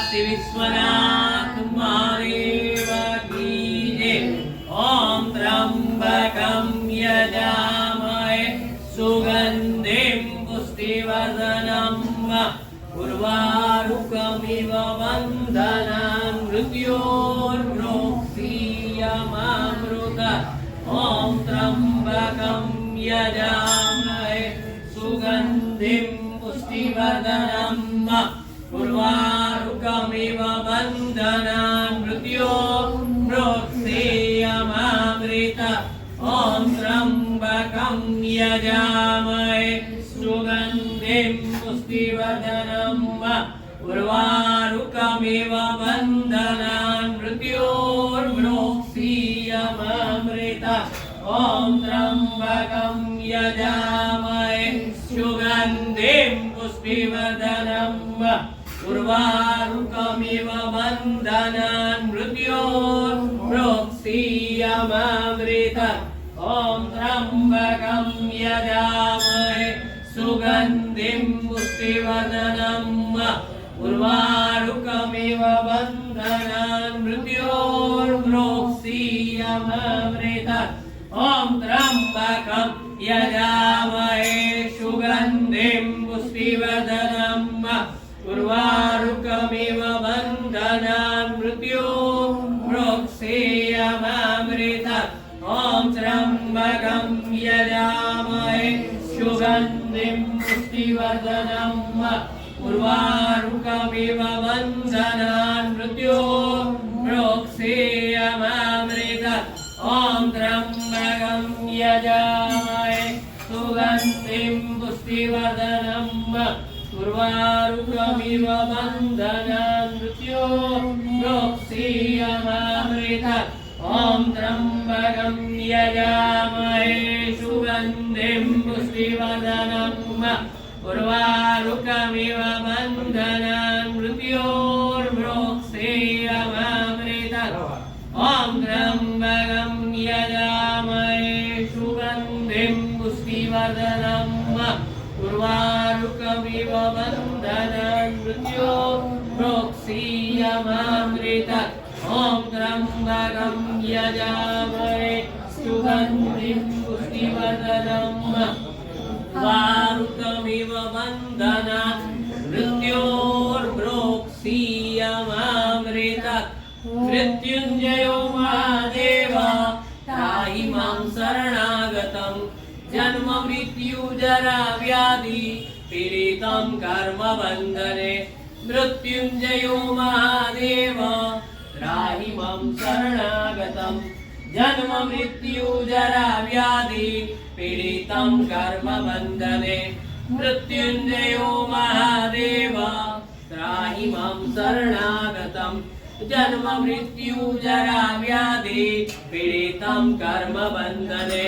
काशी विश्वनाथ महादेव की जय। ओम त्र्यंबकं यजामहे सुगंधिं पुष्टिवर्धनं उर्वारुकमिव बन्धनान् मृत्योर्मुक्षीयमामृता। ओम त्र्यंबकं यजामहे सुगंधिं पुष्टिवर्धनं उर्वारुकमिव बन्धनान् मृत्योर्मुक्षीयमामृता। ओम त्र्यंबकं यजामहे सुगंधिं पुष्टिवर्धनं उर्वारुकमिव बन्धनान् मृत्योर्मुक्षीयमामृता। ओम त्र्यंबकं यजामहे सुगंधिं पुष्टिवर्धनं उर्वारुकमिव बन्धनान् मृत्योर्मुक्षीयमामृता। ओम त्र्यंबकं यजामहे सुगंधिं पुष्टिवर्धनं उर्वारुकमिव बन्धनान् मृत्योर्मुक्षीयमामृता। ओम त्र्यंबकं यजामहे सुगंधिं पुष्टिवर्धनं उर्वारुकमिव बन्धनान् मृत्योर्मुक्षीयमामृता। ओम त्र्यंबकं यजामहे सुगंधिं पुष्टिवर्धनं उर्वारुकमिव बन्धनान् मृत्योर्मुक्षीयमामृता। ओम त्र्यंबकं यजामहे सुगंधिं पुष्टिवर्धनं उर्वारुकमिव बन्धनान् मृत्योर्मुक्षीयमामृता। ओम त्र्यंबकं यजामहे सुगंधिं पुष्टिवर्धनं उर्वारुकमिव बन्धनान् मृत्योर्मुक्षीयमामृता। ओम त्र्यंबकं यजामहे सुगंधिं पुष्टिवर्धनं उर्वारुकमिव बन्धनान् मृत्योर्मुक्षीयमामृता। ओम त्र्यंबकं यजामहे सुगंधिं पुष्टिवर्धनं उर्वारुकमिव बन्धनान् मृत्योर्मुक्षीयमामृता। मृत्युंजयो महादेव त्राहि मां शरणागतं जन्म मृत्यु जरा व्याधि पीडितं कर्म बन्धने। मृत्युंजयो महादेव त्राहि मां शरणागतं जन्म मृत्यु जरा व्याधि पीडितं कर्म बन्धने। मृत्युंजयो महादेव त्राहि मां शरणागतं जन्म मृत्यु जरा व्याधि पीडितं कर्म बन्धने।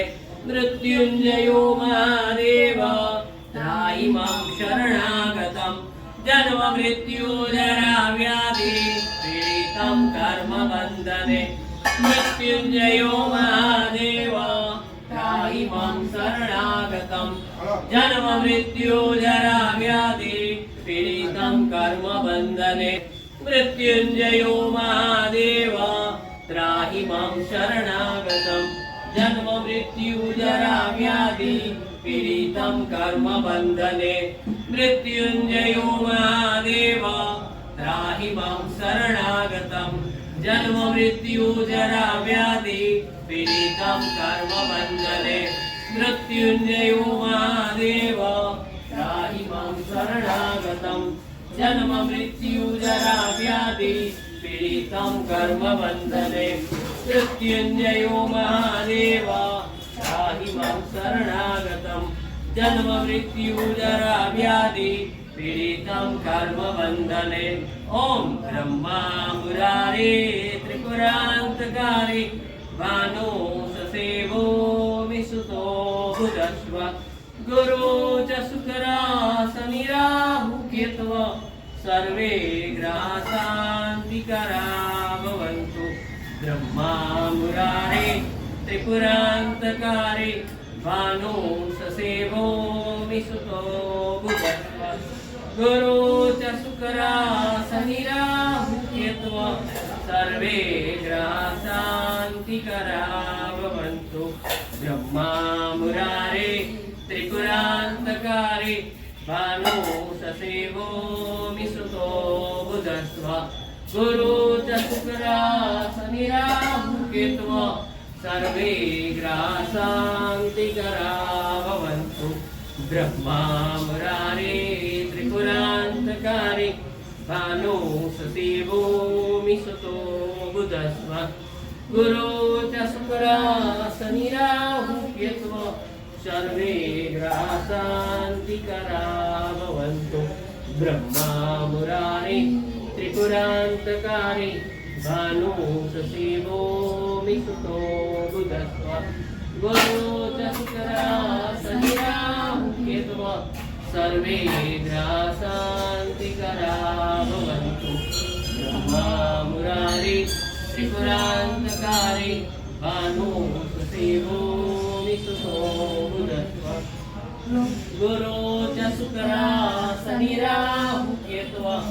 मृत्युंजयो महादेव त्राहि मां शरणागतं जन्म मृत्यु जरा व्याधि पीडितं कर्म बन्धने। मृत्युंजयो महादेव त्राहि मां शरणागतं जन्म मृत्यु जरा व्याधि पीडितं कर्म बन्धने। मृत्युंजयो महादेव त्राहि मां शरणागतं जन्म मृत्यु जरा व्याधि पीडितं कर्म बन्धने। मृत्युंजयो महादेव त्राहि मां शरणागतं जन्म मृत्यु जरा व्याधि पीडितं कर्म बन्धने। मृत्युंजयो महादेव त्राहि मां शरणागतं जन्म मृत्यु जरा व्याधि पीडितं कर्म बन्धने। मृत्युंजयो महादेव त्राहि मां शरणागतं जन्म मृत्यु जरा व्याधि पीडितं कर्म बन्धने। ओम ब्रह्मा मुरारे त्रिपुरान्तकारे भानो ससेवो मिसुतो बुधस्व गुरु च शुक्रासनिराहु केतव सर्वे ग्रहा शान्तिकरा भवन्तु। ब्रह्मा मुरारे त्रिपुरान्तकारे भानो ससेवो मिसुतो बुधस्व गुरु च शुक्रासनिराहु हेत्वा सर्वे ग्रहाः शान्तिकरा भवन्तु ब्रह्मा मुरारे त्रिपुरान्तकारे भानु ससेवो मिसुतो बुधस्व गुरु च शुक्रा शनिराहु केतवः सर्वे ग्रहाः शान्तिकरा भवन्तु ब्रह्मा मुरारे त्रिपुरान्तकारे भानु ससेवो मिसुतो बुधस्व गुरु च शुक्रा शनिराहु केतवः सर्वे ग्रहाः शान्तिकरा भवन्तु ब्रह्मा मुरारे त्रिपुरान्तकारे भानु ससेवो मिसुतो बुधस्व गुरु च शुक्रा शनिराहु केतवः सर्वे ग्रहाः शान्तिकरा भवन्तु ब्रह्मा मुरारे त्रिपुरान्तकारे भानु ससेवो मिसुतो बुधस्व गुरु च शुक्रा शनिराहु केतवः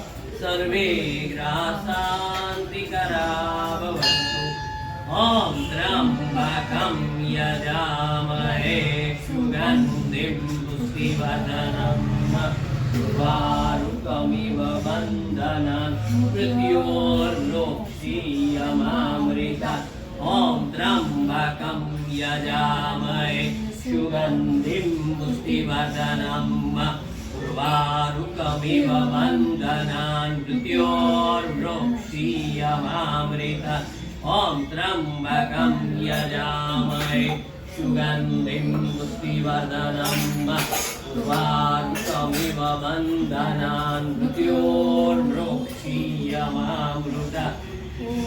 सर्वे ग्रहाः शान्तिकरा भवन्तु ॐ त्र्यम्बकं यजामहे सुगन्धिं पुष्टिवर्धनं उर्वारुकमिव बन्धनान् मृत्योर्लोक्षीयमामृतात् ॐ त्र्यम्बकं यजामहे सुगन्धिं पुष्टिवर्धनं उर्वारुकमिव बन्धनान् मृत्योर्लोक्षीयमामृतात् ॐ त्र्यम्बकं यजामहे सुगन्धिं पुष्टिवर्धनं उर्वारुकमिव बन्धनान् मृत्योर्लोक्षीयमामृतात्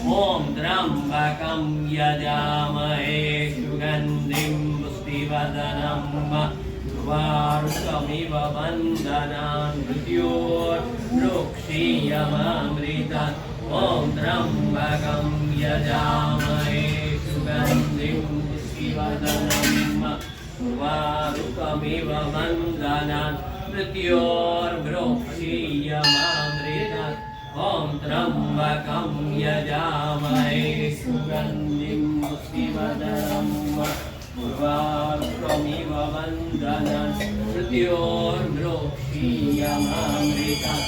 ॐ त्र्यम्बकं यजामहे सुगन्धिं पुष्टिवर्धनं उर्वारुकमिव बन्धनान् मृत्योर्लोक्षीयमामृतात् ॐ त्र्यम्बकं यजामहे सुगन्धिं पुष्टिवर्धनं उर्वारुकमिव बन्धनान् मृत्योर्लोक्षीयमामृतात् ॐ त्र्यम्बकं यजामहे सुगन्धिं पुष्टिवर्धनं उर्वारुकमिव बन्धनान् मृत्योर्लोक्षीयमामृतात्